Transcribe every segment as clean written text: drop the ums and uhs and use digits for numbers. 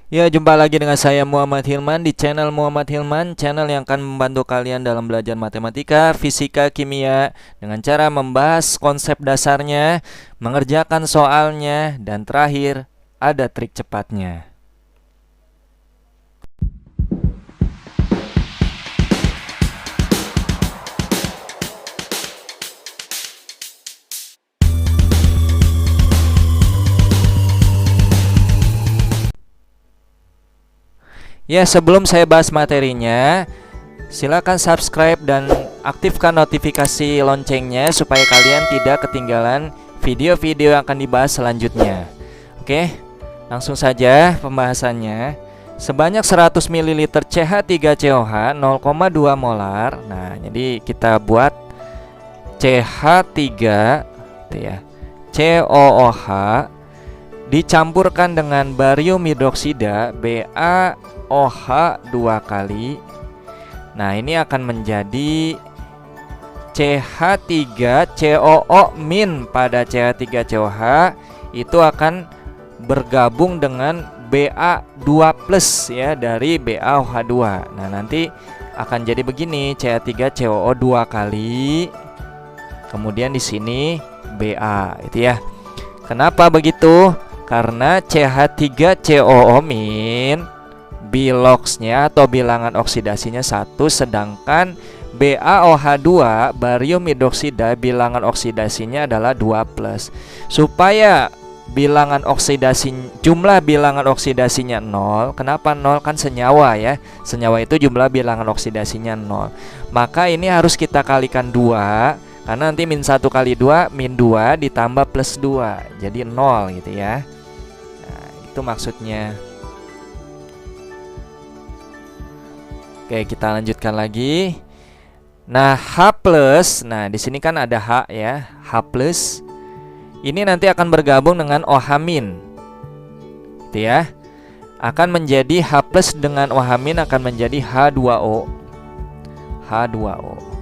Ya, jumpa lagi dengan saya Muhammad Hilman di channel Muhammad Hilman, channel yang akan membantu kalian dalam belajar matematika, fisika, kimia dengan cara membahas konsep dasarnya, mengerjakan soalnya, dan terakhir ada trik cepatnya. Ya, sebelum saya bahas materinya, silakan subscribe dan aktifkan notifikasi loncengnya supaya kalian tidak ketinggalan video-video yang akan dibahas selanjutnya. Oke, langsung saja pembahasannya. Sebanyak 100 ml CH3COH 0,2 molar. Nah, jadi kita buat CH3 gitu ya. COOH dicampurkan dengan barium hidroksida BaOH 2 kali. Nah, ini akan menjadi CH3COO min pada CH3COH itu akan bergabung dengan Ba2 plus ya dari BaOH 2. Nah, nanti akan jadi begini, CH3COO 2 kali. Kemudian di sini Ba itu ya. Kenapa begitu? Karena CH3COO min biloxnya atau bilangan oksidasinya 1, sedangkan BaOH2 barium hidroksida bilangan oksidasinya adalah 2+. Supaya bilangan oksidasi jumlah bilangan oksidasinya 0. Kenapa 0? Kan senyawa ya. Senyawa itu jumlah bilangan oksidasinya 0. Maka ini harus kita kalikan 2. Karena nanti min 1 kali 2 min 2 ditambah plus 2. Jadi 0 gitu ya. Nah, itu maksudnya. Oke, kita lanjutkan lagi. Nah, H plus. Nah, di sini kan ada H ya. H plus. Ini nanti akan bergabung dengan OH min. Gitu ya. Akan menjadi H plus dengan OH min akan menjadi H2O. H2O.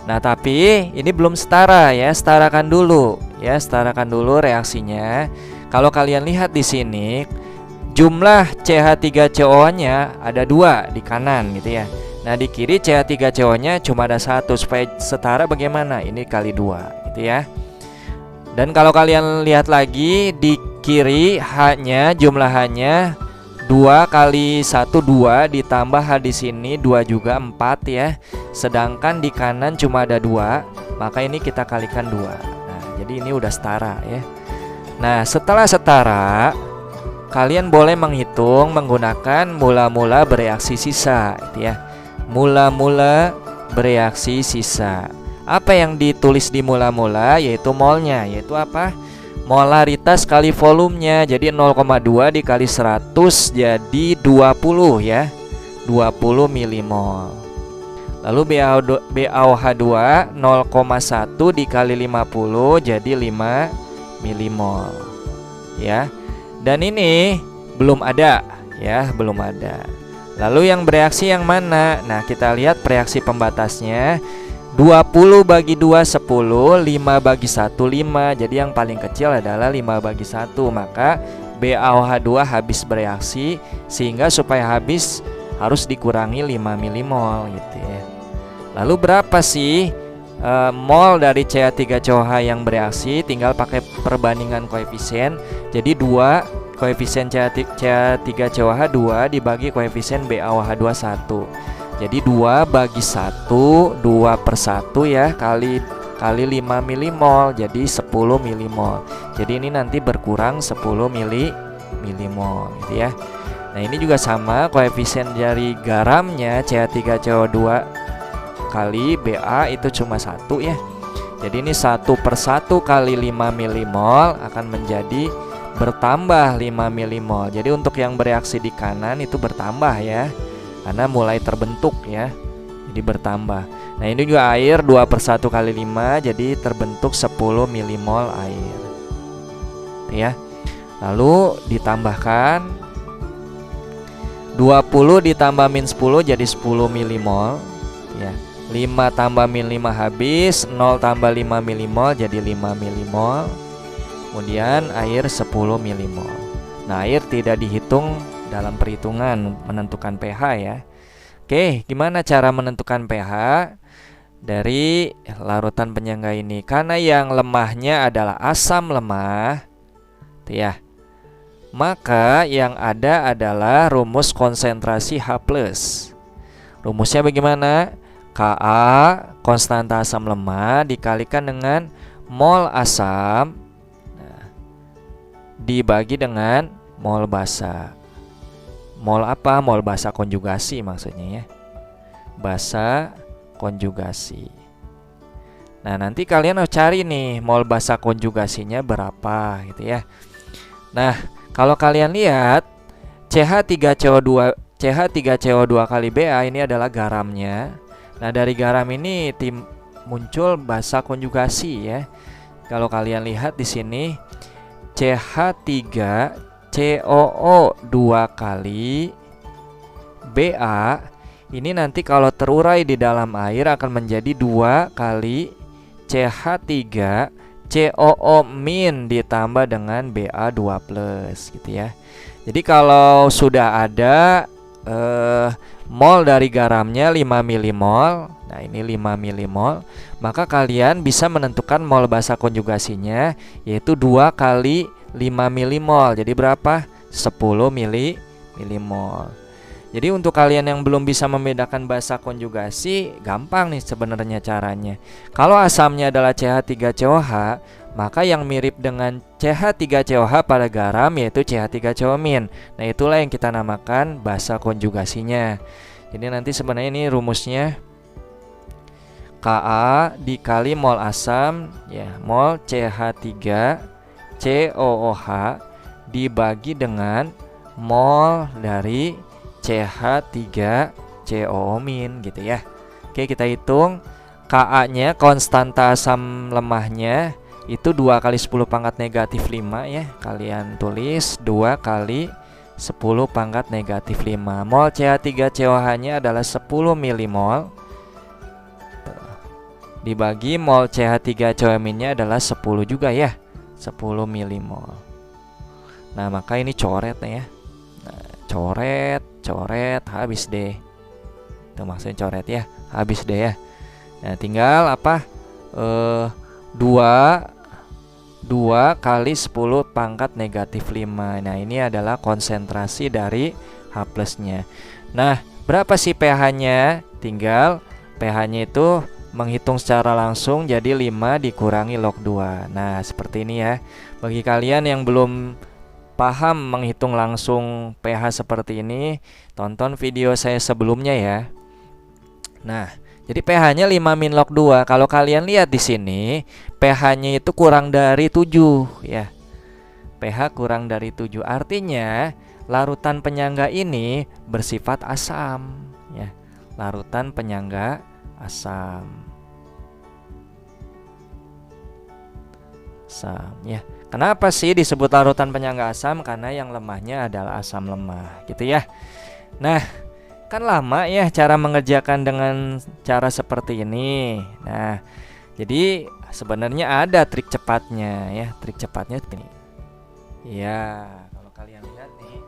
Nah, tapi ini belum setara ya. Setarakan dulu ya, setarakan dulu reaksinya. Kalau kalian lihat di sini, jumlah CH3COO-nya ada 2 di kanan gitu ya. Nah, di kiri CH3COO-nya cuma ada 1. Supaya setara bagaimana? Ini kali 2 gitu ya. Dan kalau kalian lihat lagi di kiri H-nya, jumlah H-nya 2 kali 1 2 ditambah H di sini 2 juga 4 ya. Sedangkan di kanan cuma ada 2, maka ini kita kalikan 2. Nah, jadi ini udah setara ya. Nah, setelah setara, kalian boleh menghitung menggunakan mula-mula bereaksi sisa gitu ya. Mula-mula bereaksi sisa. Apa yang ditulis di mula-mula? Yaitu molnya, yaitu apa? Molaritas kali volumenya. Jadi 0,2 dikali 100 jadi 20 ya. 20 milimol. Lalu BaOH2 0,1 dikali 50 jadi 5 milimol. Ya. Dan ini belum ada ya, belum ada. Lalu yang bereaksi yang mana? Nah, kita lihat reaksi pembatasnya. 20 bagi 2 10, 5 bagi 1 5. Jadi yang paling kecil adalah 5 bagi 1. Maka BaOH2 habis bereaksi, sehingga supaya habis harus dikurangi 5 milimol gitu ya. Lalu berapa sih mol dari CH3COH yang bereaksi? Tinggal pakai perbandingan koefisien. Jadi 2 koefisien CH3COH 2 dibagi koefisien BaOH2 1. Jadi 2 bagi 1, 2 per 1 ya, kali 5 milimol, jadi 10 milimol. Jadi ini nanti berkurang 10 milimol gitu ya. Nah, ini juga sama, koefisien dari garamnya CH3CO2 kali Ba itu cuma 1 ya. Jadi ini 1 per 1 kali 5 milimol akan menjadi bertambah 5 milimol. Jadi untuk yang bereaksi di kanan itu bertambah ya, karena mulai terbentuk ya, jadi bertambah. Nah, ini juga air 2 per 1 kali 5, jadi terbentuk 10 milimol air ya. Lalu ditambahkan 20 ditambah min 10 jadi 10 milimol ya. 5 tambah min 5 habis, 0 tambah 5 milimol jadi 5 milimol. Kemudian air 10 milimol. Nah, air tidak dihitung dalam perhitungan menentukan pH ya. Oke, gimana cara menentukan pH dari larutan penyangga ini? Karena yang lemahnya adalah asam lemah, tuh ya. Maka yang ada adalah rumus konsentrasi H+. Rumusnya bagaimana? Ka, konstanta asam lemah, dikalikan dengan mol asam, dibagi dengan mol basa. Mol apa? Mol basa konjugasi maksudnya ya. Basa konjugasi. Nah, nanti kalian harus cari nih mol basa konjugasinya berapa gitu ya. Nah, kalau kalian lihat CH3CO2 kali Ba ini adalah garamnya. Nah, dari garam ini muncul basa konjugasi ya. Kalau kalian lihat di sini CH3COO2 kali Ba ini nanti kalau terurai di dalam air akan menjadi 2 kali CH3COO- ditambah dengan Ba2+ gitu ya. Jadi kalau sudah ada mol dari garamnya 5 milimol, nah ini 5 milimol, maka kalian bisa menentukan mol basa konjugasinya yaitu 2 kali 5 milimol. Jadi berapa? 10 milimol. Jadi untuk kalian yang belum bisa membedakan basa konjugasi, gampang nih sebenarnya caranya. Kalau asamnya adalah CH3COH, maka yang mirip dengan CH3COH pada garam yaitu CH3COO-. Nah, itulah yang kita namakan basa konjugasinya. Jadi nanti sebenarnya ini rumusnya Ka dikali mol asam ya, mol CH3COOH dibagi dengan mol dari CH3COO- gitu ya. Oke, kita hitung. Ka-nya konstanta asam lemahnya itu 2 kali 10 pangkat negatif 5 ya. Kalian tulis 2 kali 10 pangkat negatif 5. Mol CH3COH-nya adalah 10 milimol dibagi mol CH3COO-nya adalah 10 juga ya, 10 milimol. Nah, maka ini coret ya. Nah, coret, habis deh. Itu maksudnya coret ya, habis deh ya. Nah, tinggal apa? 2 kali 10 pangkat negatif 5. Nah, ini adalah konsentrasi dari H+-nya. Nah, berapa sih pH-nya? Tinggal pH-nya itu menghitung secara langsung jadi 5 dikurangi log 2. Nah, seperti ini ya. Bagi kalian yang belum paham menghitung langsung pH seperti ini, tonton video saya sebelumnya ya. Nah, jadi pH-nya 5 min log 2. Kalau kalian lihat di sini, pH-nya itu kurang dari 7 ya. pH kurang dari 7 artinya larutan penyangga ini bersifat asam ya. Larutan penyangga asam. Ya. Kenapa sih disebut larutan penyangga asam? Karena yang lemahnya adalah asam lemah, gitu ya. Nah, kan lama ya cara mengerjakan dengan cara seperti ini. Nah, jadi sebenarnya ada trik cepatnya ya. Trik cepatnya ini. Ya, kalau kalian lihat nih,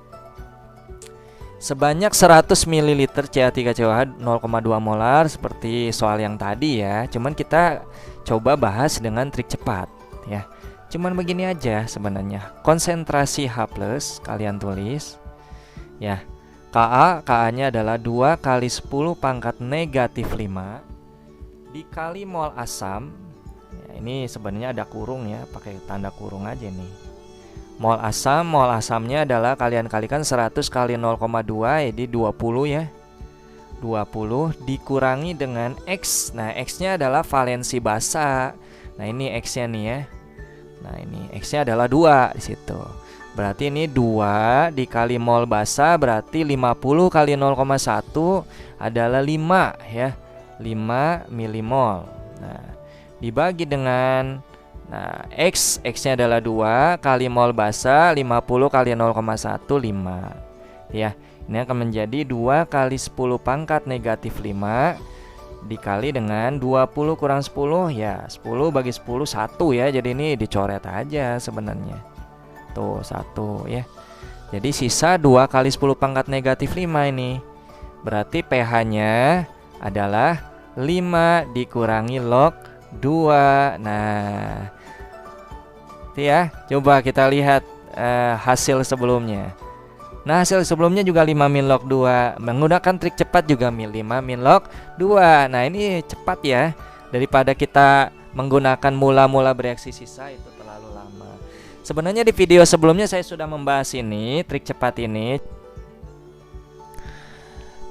sebanyak 100 ml CH3COH 0,2 molar seperti soal yang tadi ya. Cuman kita coba bahas dengan trik cepat ya. Cuman begini aja sebenarnya. Konsentrasi H+ kalian tulis ya. Ka-nya adalah 2 kali 10 pangkat negatif 5 dikali mol asam ya, ini sebenarnya ada kurung ya, pakai tanda kurung aja nih. Mol asamnya adalah kalian kalikan 100 kali 0,2 jadi 20 ya. 20 dikurangi dengan X. Nah, X-nya adalah valensi basa. Nah, ini X-nya nih ya. Nah, ini X-nya adalah 2 di situ. Berarti ini 2 dikali mol basa berarti 50 kali 0,1 adalah 5 ya. 5 milimol. Nah, dibagi dengan X-nya adalah 2 kali mol basa 50 kali 0,1 5. Ya, ini akan menjadi 2 kali 10 pangkat negatif 5 dikali dengan 20 kurang 10 ya 10 bagi 10 1 ya. Jadi ini dicoret aja sebenarnya. Tuh 1 ya. Jadi sisa 2 kali 10 pangkat negatif 5 ini. Berarti pH-nya adalah 5 dikurangi log 2. Nah, itu ya. Coba kita lihat hasil sebelumnya. Nah, hasil sebelumnya juga 5 min log 2. Menggunakan trik cepat juga 5 min log 2. Nah, ini cepat ya. Daripada kita menggunakan mula-mula bereaksi sisa, itu terlalu lama. Sebenarnya di video sebelumnya saya sudah membahas ini, trik cepat ini.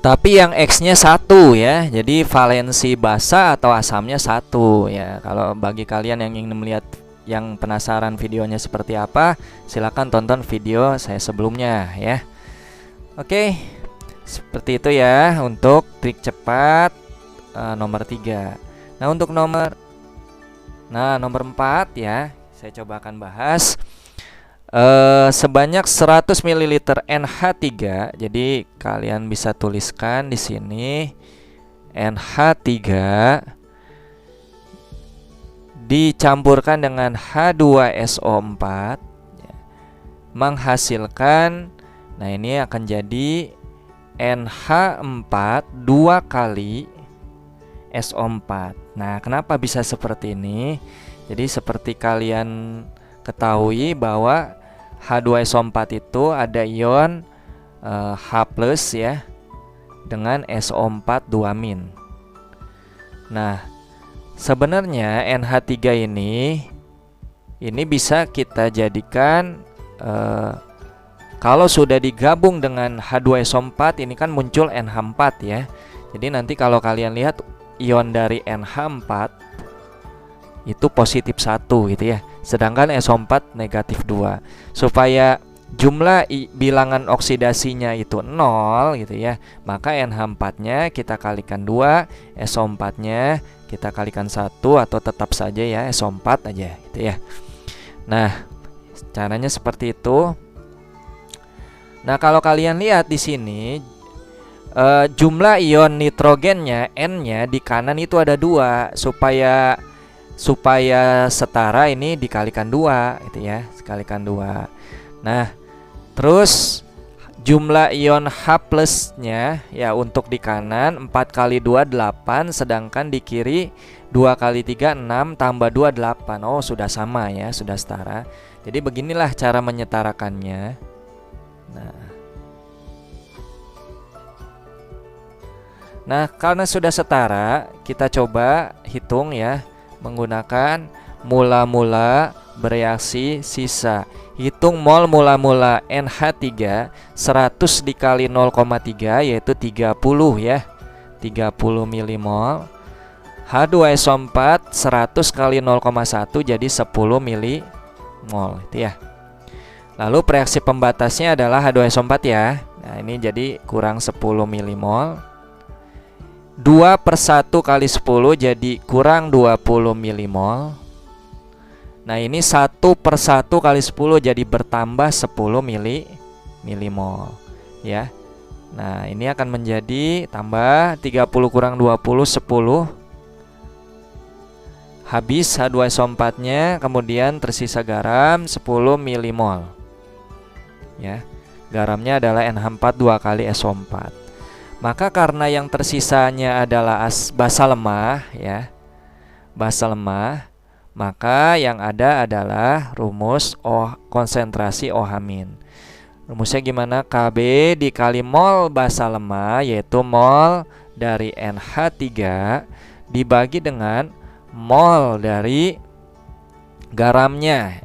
Tapi yang X-nya 1 ya. Jadi valensi basa atau asamnya 1 ya. Kalau bagi kalian yang ingin melihat, yang penasaran videonya seperti apa, silakan tonton video saya sebelumnya ya. Oke, seperti itu ya untuk trik cepat nomor 3. Nah, untuk nomor 4 ya, saya coba akan bahas sebanyak 100 ml NH3. Jadi kalian bisa tuliskan di sini NH3 dicampurkan dengan H2SO4 ya, menghasilkan, nah ini akan jadi NH4 2 kali SO4. Nah, kenapa bisa seperti ini? Jadi seperti kalian ketahui bahwa H2SO4 itu ada ion H+ ya dengan SO4 2-. Nah, sebenarnya NH3 ini bisa kita jadikan kalau sudah digabung dengan H2SO4 ini kan muncul NH4 ya. Jadi nanti kalau kalian lihat ion dari NH4 itu positif 1 gitu ya. Sedangkan SO4 negatif 2. Supaya jumlah bilangan oksidasinya itu 0 gitu ya, maka NH4-nya kita kalikan 2, SO4-nya kita kalikan 1, atau tetap saja ya SO4 aja gitu ya. Nah, caranya seperti itu. Nah, kalau kalian lihat di sini jumlah ion nitrogennya N-nya di kanan itu ada 2, supaya setara ini dikalikan 2 gitu ya, dikalikan 2. Nah, terus jumlah ion H+-nya ya untuk di kanan 4 kali 2 8, sedangkan di kiri 2 kali 3 6 tambah 2 8. Oh, sudah sama ya, sudah setara. Jadi beginilah cara menyetarakannya. Nah, karena sudah setara, kita coba hitung ya menggunakan mula-mula bereaksi sisa. Hitung mol mula-mula NH3 100 dikali 0,3 yaitu 30 ya. 30 milimol. H2SO4 100 kali 0,1 jadi 10 milimol itu ya. Lalu reaksi pembatasnya adalah H2SO4 ya. Nah, ini jadi kurang 10 milimol. 2/1 kali 10 jadi kurang 20 milimol. Nah, ini 1/1 kali 10 jadi bertambah 10 milimol ya. Nah, ini akan menjadi tambah 30 kurang 20 10. Habis H2SO4-nya, kemudian tersisa garam 10 milimol. Ya. Garamnya adalah NH4 2 kali SO4. Maka karena yang tersisanya adalah basa lemah ya, basa lemah, maka yang ada adalah rumus konsentrasi OH-. Rumusnya gimana? Kb dikali mol basa lemah, yaitu mol dari NH3 dibagi dengan mol dari garamnya.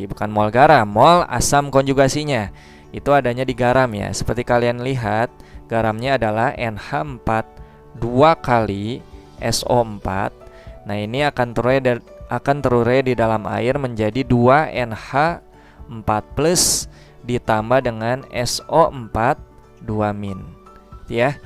Bukan mol garam, mol asam konjugasinya. Itu adanya di garam ya. Seperti kalian lihat, garamnya adalah NH4 2 kali SO4. Nah, ini akan terurai di dalam air menjadi 2 NH4+ ditambah dengan SO4 2- ya.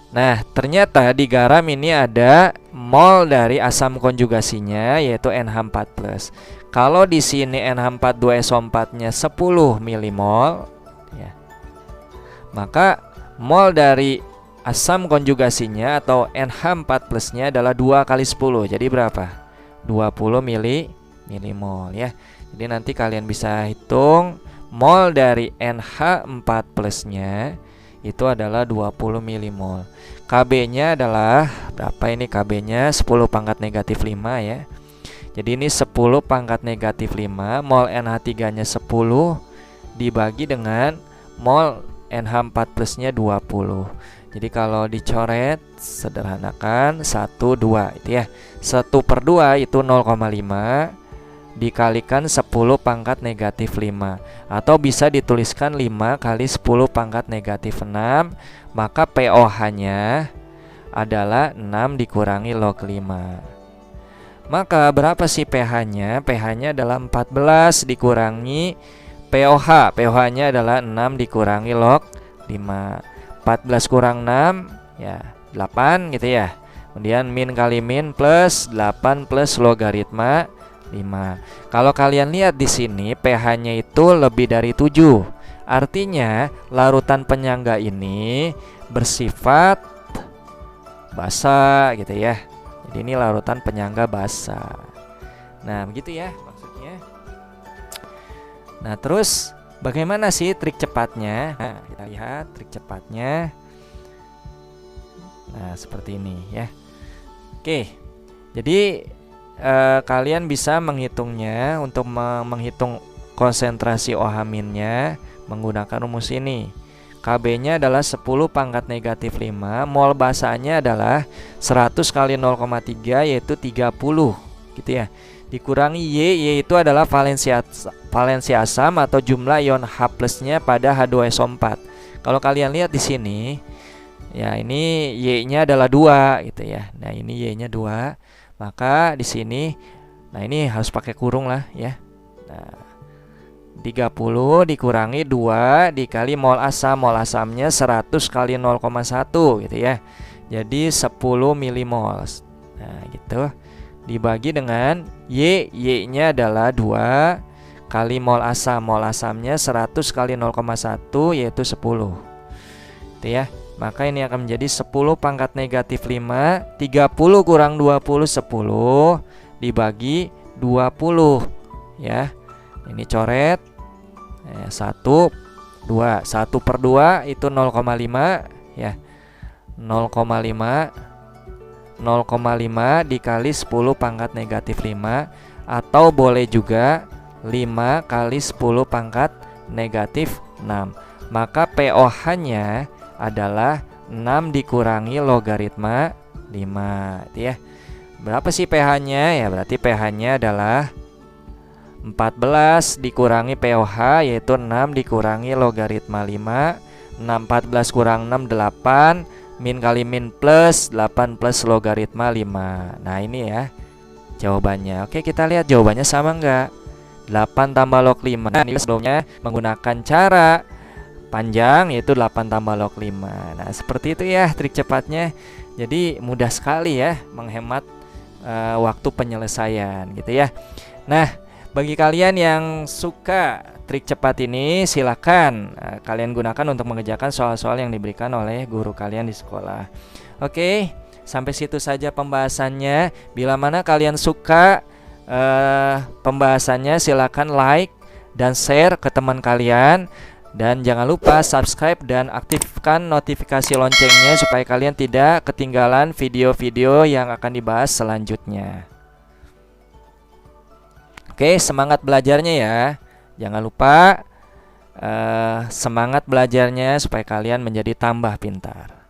Nah, ternyata di garam ini ada mol dari asam konjugasinya yaitu NH4+. Kalau di sini NH4 2SO4-nya 10 milimol ya, maka mol dari asam konjugasinya atau NH4+-nya adalah 2 kali 10. Jadi berapa? 20 milimol ya. Jadi nanti kalian bisa hitung mol dari NH4 plusnya itu adalah 20 milimol. KB-nya adalah berapa ini? KB-nya 10 pangkat negatif 5 ya. Jadi ini 10 pangkat negatif 5, mol NH3-nya 10 dibagi dengan mol NH4 plusnya 20. Jadi kalau dicoret, sederhanakan 1, 2 itu ya. 1/2 itu 0,5 dikalikan 10 pangkat negatif 5. Atau bisa dituliskan 5 kali 10 pangkat negatif 6. Maka pOH-nya adalah 6 dikurangi log 5. Maka berapa sih pH-nya? pH-nya adalah 14 dikurangi pOH. pOH-nya adalah 6 dikurangi log 5. 14 kurang 6 ya 8 gitu ya. Kemudian min kali min plus 8 plus logaritma 5. Kalau kalian lihat di sini pH-nya itu lebih dari 7. Artinya larutan penyangga ini bersifat basa gitu ya. Jadi ini larutan penyangga basa. Nah, begitu ya maksudnya. Nah, terus bagaimana sih trik cepatnya? Nah, kita lihat trik cepatnya. Nah, seperti ini ya. Oke. Jadi kalian bisa menghitungnya untuk menghitung konsentrasi OH-nya menggunakan rumus ini. KB-nya adalah 10 pangkat negatif 5, mol basanya adalah 100 kali 0,3 yaitu 30 gitu ya. Dikurangi Y itu adalah valensi asam atau jumlah ion H plusnya pada H2SO4. Kalau kalian lihat di sini ya, ini Y-nya adalah 2 gitu ya. Nah, ini Y-nya 2. Maka di sini nah ini harus pakai kurung lah ya. Nah, 30 dikurangi 2 dikali mol asam. Mol asamnya 100 kali 0,1 gitu ya. Jadi 10 milimol. Nah, gitu. Dibagi dengan Y-nya adalah 2 kali mol asam. Mol asamnya 100 kali 0,1 yaitu 10. Itu ya. Maka ini akan menjadi 10 pangkat negatif 5. 30 kurang 20 10 dibagi 20 ya. Ini coret 1 2. 1/2 itu 0,5 ya. 0,5 dikali 10 pangkat negatif 5. Atau boleh juga 5 kali 10 pangkat negatif 6. Maka pOH-nya adalah 6 dikurangi logaritma 5 itu ya. Berapa sih pH-nya? Ya berarti pH-nya adalah 14 dikurangi pOH yaitu 6 dikurangi logaritma 5. 14 kurang 6 8, min kali min plus 8 plus logaritma 5. Nah, ini ya jawabannya. Oke, kita lihat jawabannya sama enggak? 8 tambah log 5. Nah, ini sebelumnya menggunakan cara panjang yaitu 8 tambah log 5. Nah, seperti itu ya trik cepatnya. Jadi mudah sekali ya menghemat waktu penyelesaian gitu ya. Nah, bagi kalian yang suka trik cepat ini, silakan kalian gunakan untuk mengerjakan soal-soal yang diberikan oleh guru kalian di sekolah. Oke, sampai situ saja pembahasannya. Bila mana kalian suka pembahasannya, silakan like dan share ke teman kalian. Dan jangan lupa subscribe dan aktifkan notifikasi loncengnya supaya kalian tidak ketinggalan video-video yang akan dibahas selanjutnya. Oke, semangat belajarnya ya. Jangan lupa semangat belajarnya supaya kalian menjadi tambah pintar.